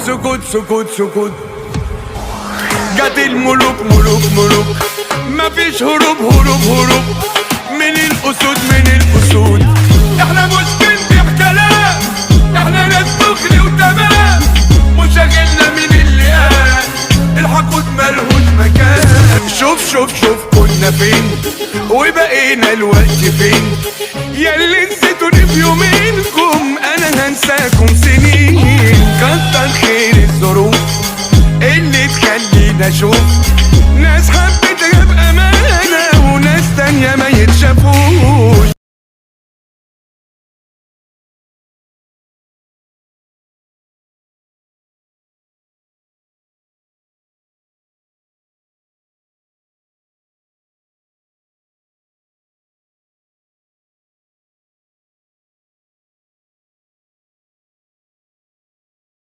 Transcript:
سكوت سكوت سكوت. جت الملوك ملوك ملوك، مفيش هروب هروب هروب من الأسود من الأسود. احنا مش بنبيع كلام، احنا ناس دغري وتمام، مشاغلنا من اللي قال الحقود ملهوش مكان. شوف شوف شوف كنا فين وبقينا الوقت فين، ياللي نسيتوني في يومينكم انا هنساكم سنين.